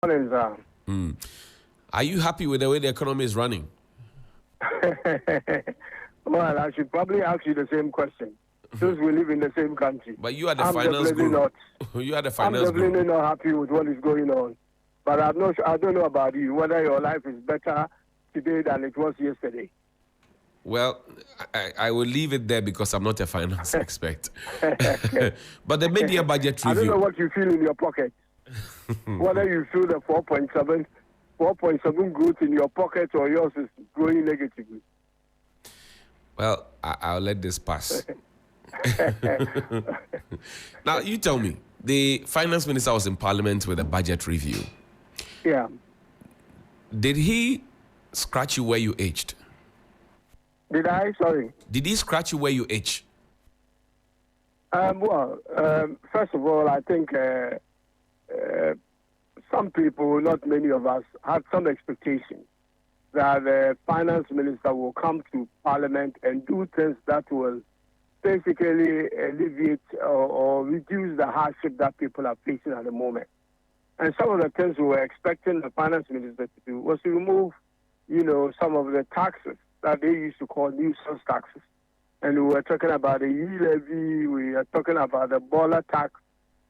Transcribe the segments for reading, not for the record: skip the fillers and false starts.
Morning, sir. Are you happy with the way the economy is running? Well, I should probably ask you the same question, since we live in the same country. But you are the I'm finance definitely guru. not. You are the I'm finance definitely guru. not happy with what is going on. But I'm not. I don't know about you. Whether your life is better today than it was yesterday. Well, I will leave it there because I'm not a finance expert. Okay. But the mid-year budget I don't know review. what you feel in your pocket. Whether you feel the 4.7 growth in your pocket or yours is growing negatively. Well, I'll let this pass. Now, you tell me, the finance minister was in parliament with a budget review. Yeah. Did he scratch you where you itched? Did I? Sorry. Did he scratch you where you itch? First of all, I think some people, not many of us, had some expectation that the finance minister will come to parliament and do things that will basically alleviate or reduce the hardship that people are facing at the moment. And some of the things we were expecting the finance minister to do was to remove, some of the taxes that they used to call nuisance taxes. And we were talking about the e-levy, we are talking about the boiler tax,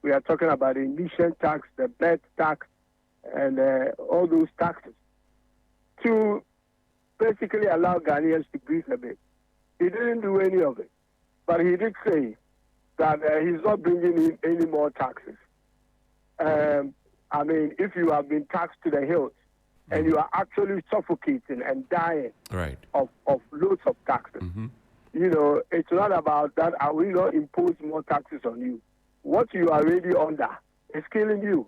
we are talking about the emission tax, the bed tax, and all those taxes to basically allow Ghanaians to breathe a bit. He didn't do any of it, but he did say that he's not bringing in any more taxes. If you have been taxed to the hilt and you are actually suffocating and dying of loads of taxes, it's not about that. I will not impose more taxes on you. What you are already under is killing you.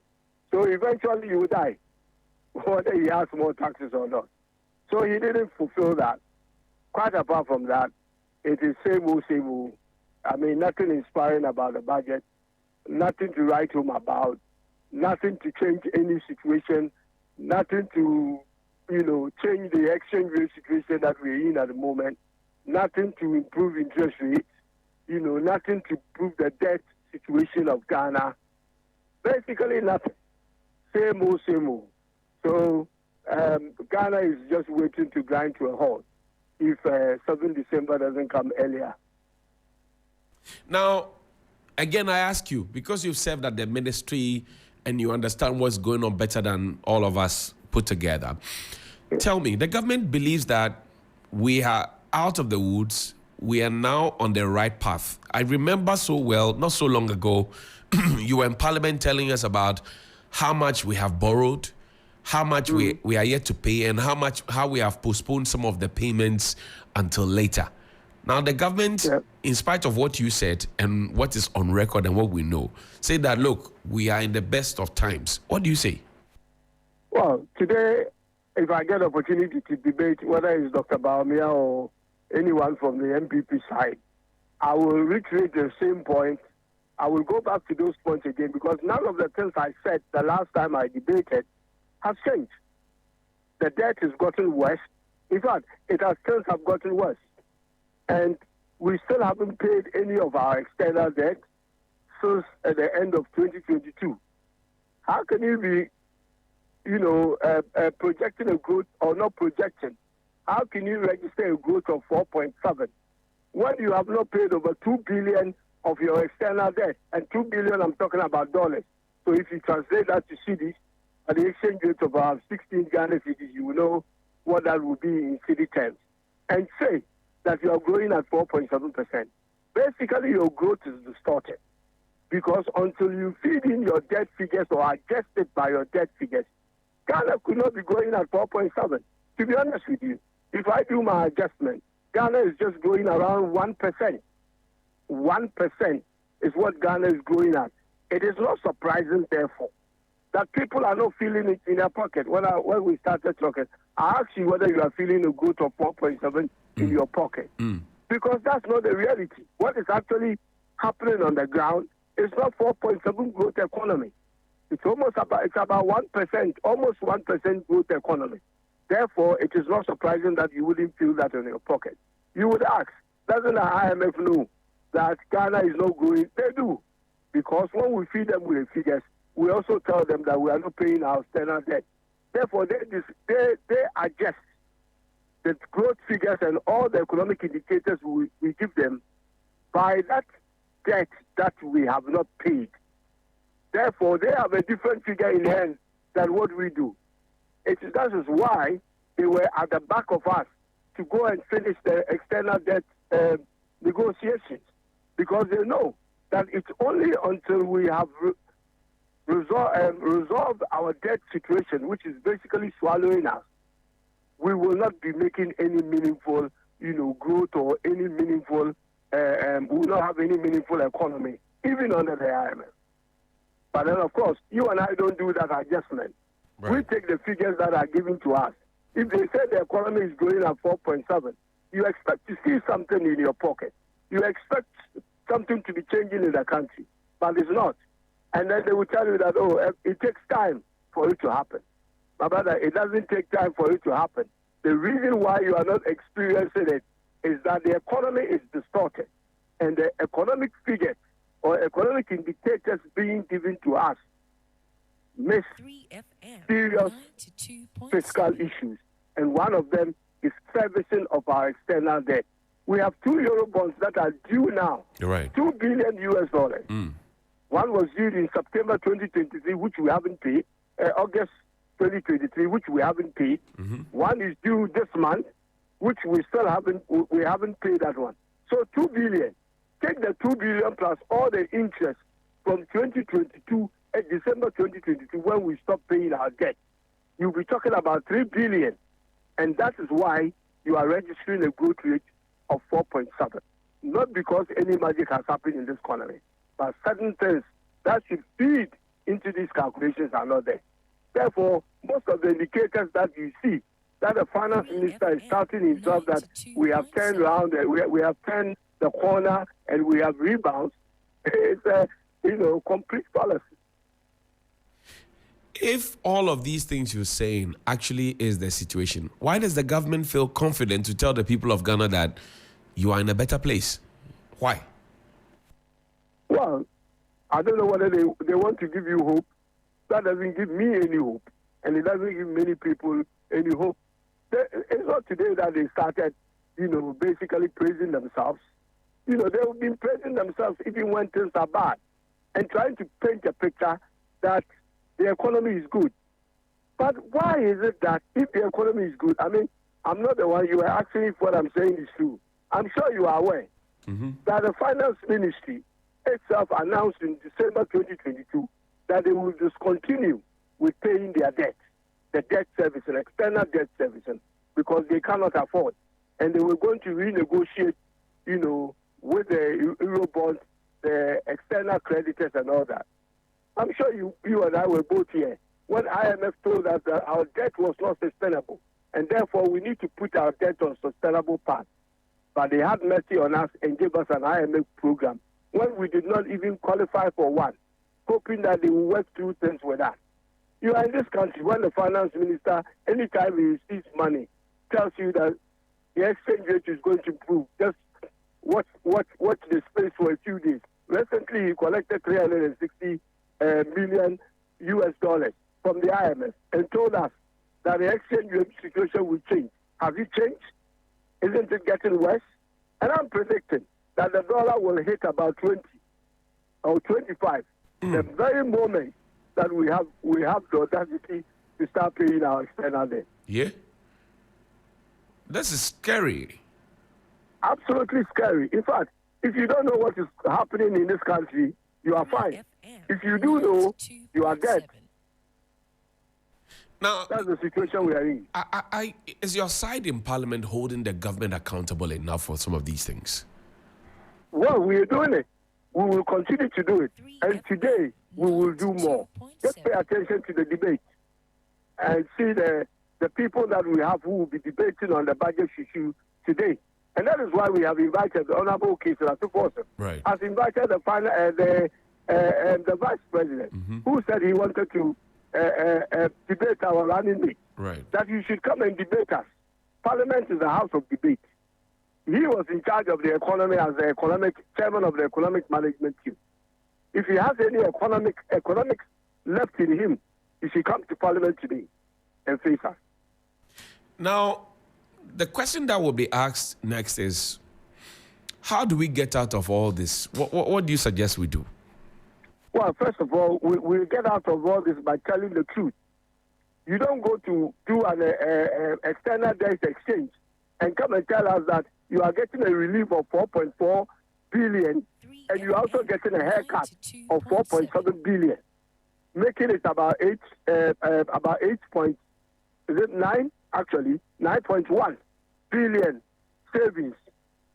So eventually you will die, whether he has more taxes or not. So he didn't fulfill that. Quite apart from that, it is same old, same old. Nothing inspiring about the budget, nothing to write home about, nothing to change any situation, nothing to, change the exchange rate situation that we're in at the moment, nothing to improve interest rates, nothing to improve the debt situation of Ghana. Basically nothing. Same old, same old. So Ghana is just waiting to grind to a halt if 7 December doesn't come earlier. Now, again, I ask you, because you've served at the ministry and you understand what's going on better than all of us put together, tell me, the government believes that we are out of the woods, we are now on the right path. I remember so well, not so long ago, you were in parliament telling us about how much we have borrowed, how much we are yet to pay, and how we have postponed some of the payments until later. Now, the government, in spite of what you said and what is on record and what we know, say that, look, we are in the best of times. What do you say? Well, today, if I get opportunity to debate, whether it's Dr. Bawumia or anyone from the MPP side, I will reiterate the same point. I will go back to those points again because none of the things I said the last time I debated has changed. The debt has gotten worse. In fact, things have gotten worse. And we still haven't paid any of our external debt since at the end of 2022. How can you be, projecting a growth or not projecting? How can you register a growth of 4.7 when you have not paid over 2 billion of your external debt? And 2 billion, I'm talking about dollars. So if you translate that to cedis, at the exchange rate of about 16 Ghana cedis, you will know what that would be in cedi terms. And say that you are growing at 4.7%. Basically, your growth is distorted. Because until you feed in your debt figures or adjust it by your debt figures, Ghana could not be growing at 4.7. To be honest with you, if I do my adjustment, Ghana is just growing around 1%. 1% is what Ghana is growing at. It is not surprising, therefore, that people are not feeling it in their pocket. When we started talking, I asked you whether you are feeling a growth of 4.7 in your pocket. Because that's not the reality. What is actually happening on the ground is not 4.7 growth economy. It's about 1%, almost 1% growth economy. Therefore, it is not surprising that you wouldn't feel that in your pocket. You would ask, doesn't the IMF know that Ghana is not growing? They do. Because when we feed them with the figures, we also tell them that we are not paying our external debt. Therefore, they adjust the growth figures and all the economic indicators we give them by that debt that we have not paid. Therefore, they have a different figure in hand than what we do. That is why they were at the back of us to go and finish the external debt negotiations, because they know that it's only until we have resolved our debt situation, which is basically swallowing us, we will not be making any meaningful, growth or any meaningful, we will not have any meaningful economy, even under the IMF. But then, of course, you and I don't do that adjustment. Right. We take the figures that are given to us. If they say the economy is growing at 4.7, you expect to see something in your pocket. You expect something to be changing in the country, but it's not. And then they will tell you that, it takes time for it to happen. My brother, it doesn't take time for it to happen. The reason why you are not experiencing it is that the economy is distorted, and the economic figures or economic indicators being given to us miss serious fiscal issues. And one of them is servicing of our external debt. We have 2 euro bonds that are due now. You're right. $2 billion US. One was due in September 2023, which we haven't paid. August 2023, which we haven't paid. One is due this month, which we still haven't paid that one. So 2 billion. Take the 2 billion plus all the interest from 2022 and December 2022 when we stop paying our debt. You'll be talking about 3 billion. And that is why you are registering a growth rate of 4.7. Not because any magic has happened in this economy, but certain things that should feed into these calculations are not there. Therefore, most of the indicators that you see, that the finance minister is touting himself that we have turned around, we have turned the corner and we have rebounds, it's a complete fallacy. If all of these things you're saying actually is the situation, why does the government feel confident to tell the people of Ghana that you are in a better place? Why? Well, I don't know whether they want to give you hope. That doesn't give me any hope, and it doesn't give many people any hope. It's not today that they started, basically praising themselves. They've been praising themselves even when things are bad and trying to paint a picture that the economy is good. But why is it that if the economy is good, I'm not the one, you are asking if what I'm saying is true. I'm sure you are aware that the finance ministry itself announced in December 2022 that they will discontinue with paying their debt, the debt service and external debt servicing, because they cannot afford. And they were going to renegotiate, with the Eurobond, the external creditors and all that. I'm sure you and I were both here when IMF told us that our debt was not sustainable, and therefore we need to put our debt on sustainable path. But they had mercy on us and gave us an IMF program when we did not even qualify for one, hoping that they will work through things with us. You are in this country when the finance minister, anytime he receives money, tells you that the exchange rate is going to improve. Just watch the space for a few days. Recently, he collected 360 million US dollars from the IMF and told us that the exchange rate situation will change. Has it changed? Isn't it getting worse? And I'm predicting that the dollar will hit about 20 or 25 the very moment that we have the audacity to start paying our external debt. Yeah? This is scary. Absolutely scary. In fact, if you don't know what is happening in this country, you are fine. If you do know, you are dead. Now, that's the situation we are in. Is your side in Parliament holding the government accountable enough for some of these things? Well, we are doing it. We will continue to do it. And today, we will do more. Just pay attention to the debate and see the people that we have who will be debating on the budget issue today. And that is why we have invited the Honorable Kisela Tuposa. Right. Has invited the Vice President, who said he wanted to debate our running mate. Right. That you should come and debate us. Parliament is a house of debate. He was in charge of the economy as the chairman of the economic management team. If he has any economic left in him, he should come to Parliament today and face us. Now, the question that will be asked next is, how do we get out of all this? What do you suggest we do? Well, first of all, we get out of all this by telling the truth. You don't go to do an external debt exchange and come and tell us that you are getting a relief of 4.4 billion and you're also getting a haircut of 4.7 billion, making it about 8 point, is it 9? Actually, 9.1 billion savings,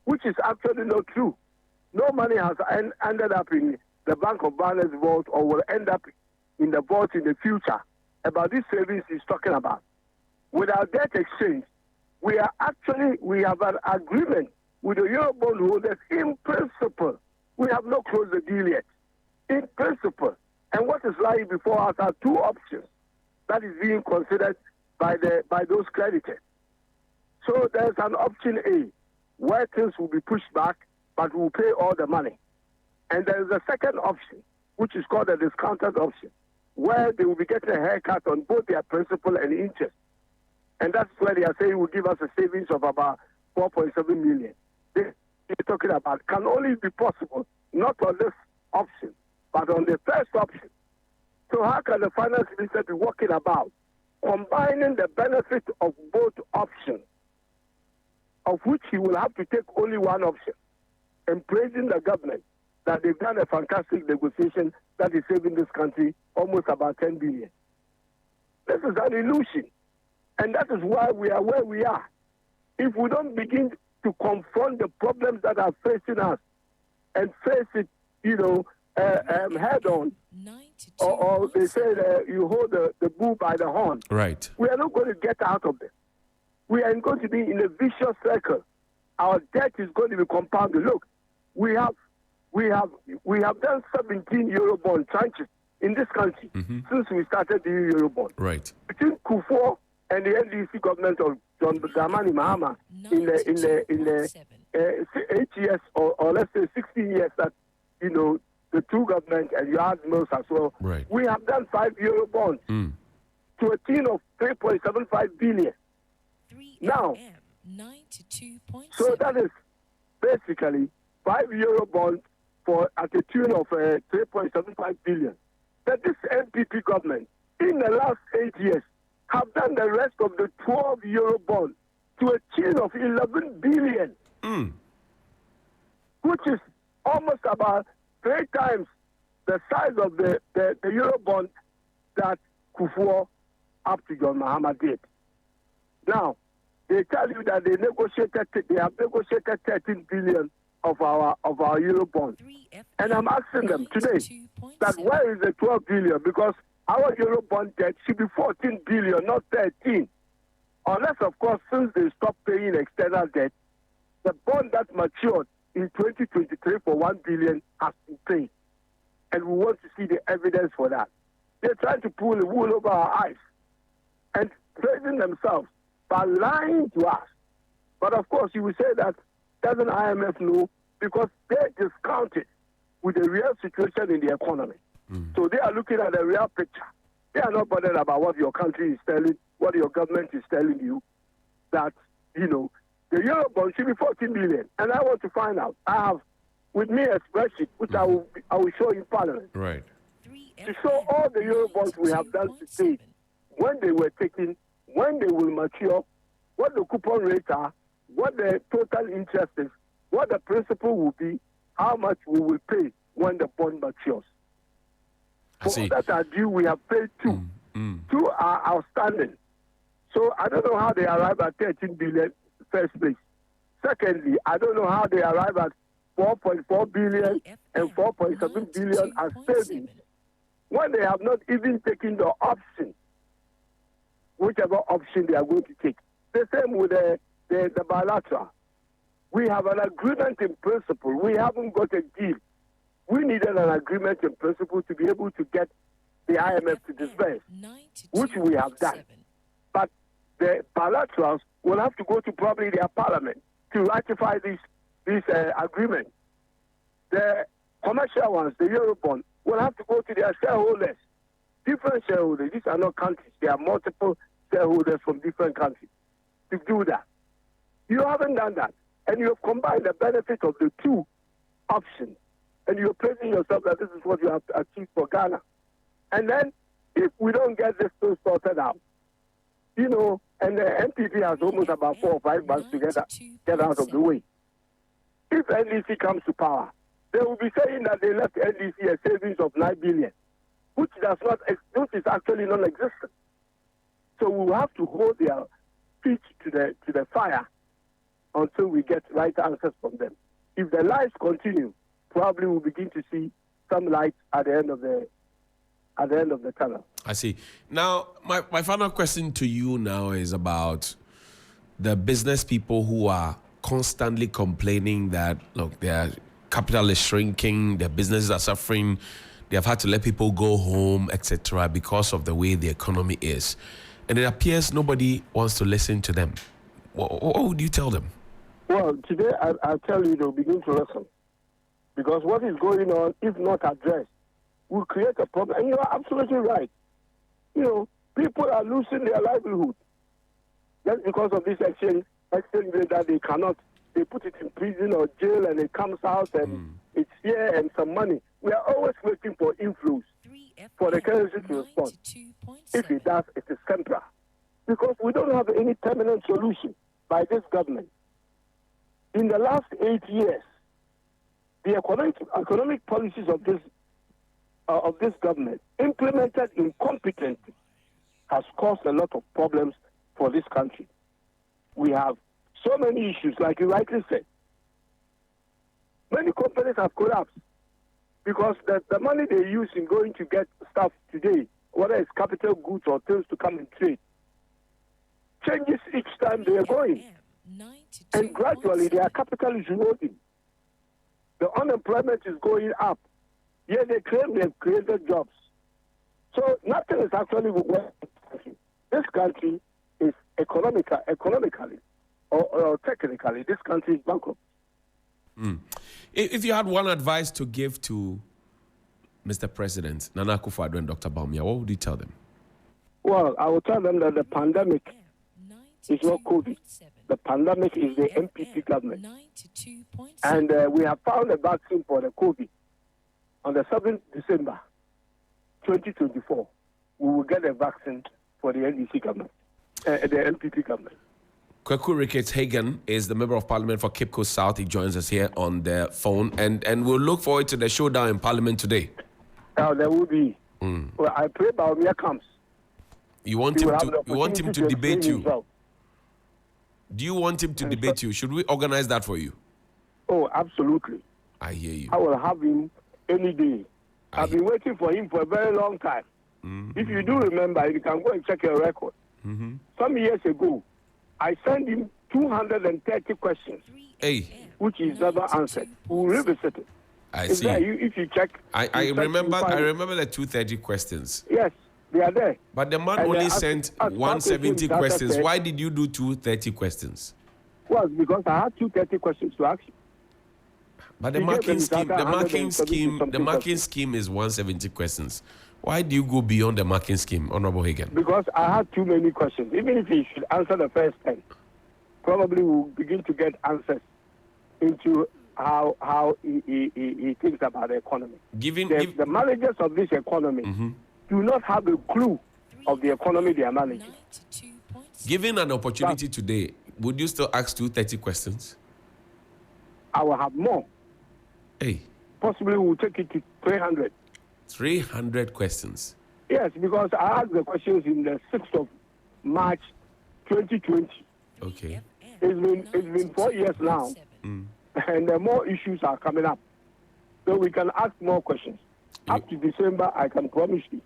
which is actually not true. No money has ended up in the Bank of Ghana's vault or will end up in the vault in the future about these savings he's talking about. With our debt exchange, we have an agreement with the Eurobond holders in principle. We have not closed the deal yet. In principle. And what is lying before us are two options that is being considered by those creditors. So there's an option A, where things will be pushed back, but we'll pay all the money. And there's a second option, which is called a discounted option, where they will be getting a haircut on both their principal and interest. And that's where they are saying will give us a savings of about 4.7 million. This they're talking about can only be possible, not on this option, but on the first option. So how can the finance minister be working about combining the benefit of both options, of which he will have to take only one option, and praising the government that they've done a fantastic negotiation that is saving this country almost about 10 billion. This is an illusion, and that is why we are where we are. If we don't begin to confront the problems that are facing us and face it, head on, or they say that you hold the bull by the horn. Right. We are not going to get out of this. We are going to be in a vicious circle. Our debt is going to be compounded. Look, we have done 17 Eurobond tranches in this country since we started the Eurobond. Right. Between Kufuor and the NDC government of John Dramani Mahama in the 8 years or let's say 16 years that the two governments and you add Mills as well. Right. We have done 5 Eurobonds to a tune of 3.75 billion. Now, so that is basically 5 Eurobonds at a tune of 3.75 billion. That this NPP government, in the last 8 years, have done the rest of the 12 Eurobonds to a tune of 11 billion, which is almost about 3 times the size of the Eurobond that Kufuor up to John Mahama did. Now, they tell you that they have negotiated 13 billion of our Eurobond. And I'm asking them today that where is the 12 billion? Because our Eurobond debt should be 14 billion, not 13. Unless, of course, since they stopped paying external debt, the bond that matured in 2023 for 1 billion has been paid. And we want to see the evidence for that. They're trying to pull the wool over our eyes and praising themselves by lying to us. But of course, you will say that doesn't IMF know, because they discount it with the real situation in the economy. So they are looking at the real picture. They are not bothered about what your country is telling, what your government is telling you, that, the Eurobond should be 14 billion. And I want to find out. I have with me a spreadsheet, which I will show in Parliament. Right. To show all the Eurobonds we have done to date, when they were taken, when they will mature, what the coupon rates are, what the total interest is, what the principal will be, how much we will pay when the bond matures. For that are due, we have paid 2. 2 are outstanding. So I don't know how they arrive at 13 billion first place. Secondly, I don't know how they arrive at 4.4 billion and 4.7 billion as savings when they have not even taken the option, whichever option they are going to take. The same with the bilateral. We have an agreement in principle. We haven't got a deal. We needed an agreement in principle to be able to get the IMF to disperse, which we have done. But the bilaterals will have to go to probably their parliament to ratify this agreement. The commercial ones, the Eurobond, will have to go to their shareholders different shareholders. These are not countries. There are multiple shareholders from different countries to do that. You haven't done that. And you have combined the benefit of the two options. And you're praising yourself that this is what you have achieved for Ghana. And then, if we don't get this thing sorted out, and the NPP has almost about 4 or 5 months to get out of the way. If NDC comes to power, they will be saying that they left NDC a savings of 9 billion, which is actually non-existent. So we will have to hold their feet to the fire until we get right answers from them. If the lies continue, probably we'll begin to see some light at the end of the tunnel. I see. Now, my final question to you now is about the business people who are constantly complaining that, look, their capital is shrinking, their businesses are suffering, they have had to let people go home, etc., because of the way the economy is. And it appears nobody wants to listen to them. What would you tell them? Well, today I'll tell you they'll begin to listen. Because what is going on, if not addressed, will create a problem. And you are absolutely right. People are losing their livelihood. Just because of this exchange rate that they put it in prison or jail and it comes out and it's here and some money. We are always waiting for inflows for the currency to respond. If it does, it is temporary. Because we don't have any permanent solution by this government. In the last 8 years, the economic policies of this government, implemented incompetently, has caused a lot of problems for this country. We have so many issues, like you rightly said. Many companies have collapsed because the money they use in going to get stuff today, whether it's capital goods or things to come and trade, changes each time they are going. And gradually their capital is eroding. The unemployment is going up. Yet they claim they have created jobs. So nothing is actually working. This country is economically or technically, this country is bankrupt. If you had one advice to give to Mr. President, Nana Akufo-Addo and Dr. Bawumia, what would you tell them? Well, I will tell them that the pandemic is not COVID. The pandemic is the MPP government. And we have found a vaccine for the COVID. On the 7th December 2024, we will get a vaccine for the NDC government, the MPP government. Kwaku Ricketts-Hagan is the Member of Parliament for Cape Coast South. He joins us here on the phone, and we'll look forward to the showdown in Parliament today. There will be. Well, I pray Bawumia comes. You want him to debate you? Himself. Do you want him to debate you? Should we organize that for you? Oh, absolutely. I hear you. I will have him any day. I've been waiting for him for a very long time. If you do remember, you can go and check your record. Some years ago, I sent him 230 questions, which is never answered. We will revisit it. I see. If you check, I remember the 230 questions. Yes, they are there. But the man only sent 170 questions. Why did you do 230 questions? Well, because I had 230 questions to ask you. But the marking scheme is 170 questions. Why do you go beyond the marking scheme, Honorable Hagan? Because I had too many questions. Even if he should answer the first 10, probably we'll begin to get answers into how he thinks about the economy. The managers of this economy do not have a clue of the economy they are managing. Given an opportunity today, would you still ask 230 questions? I will have more. Possibly we'll take it to 300. 300 questions? Yes, because I asked the questions in the 6th of March 2020. Okay. It's been 4 years now, and more issues are coming up. So we can ask more questions. Up to December, I can promise you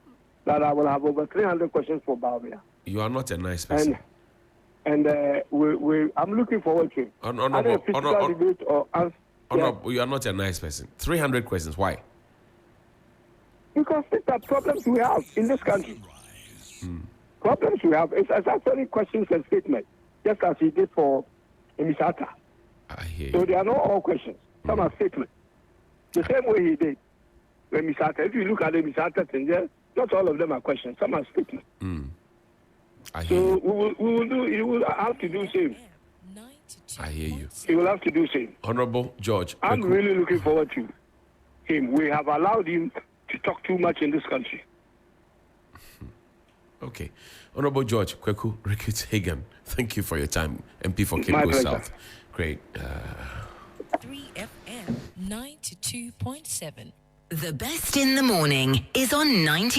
that I will have over 300 questions for Bawumia. You are not a nice person. And I'm looking forward to it. You are not a nice person. 300 questions. Why? Because these are problems we have in this country. Problems we have. It's actually questions and statements, just as he did for Misata. I hear you. So they are not all questions. Some are statements. The same way he did when Misata. If you look at the Misata thing, just Not all of them are questions. Some are statements. I hear you. We will do. He will have to do same. I hear you. He will have to do same. Honorable George, I'm Kweku. really looking forward to him. We have allowed him to talk too much in this country. Okay. Honorable George Kweku Ricketts Hagan, thank you for your time. MP for My Cape Coast pleasure. South. Great. 3FM 92.7. The best in the morning is on 92.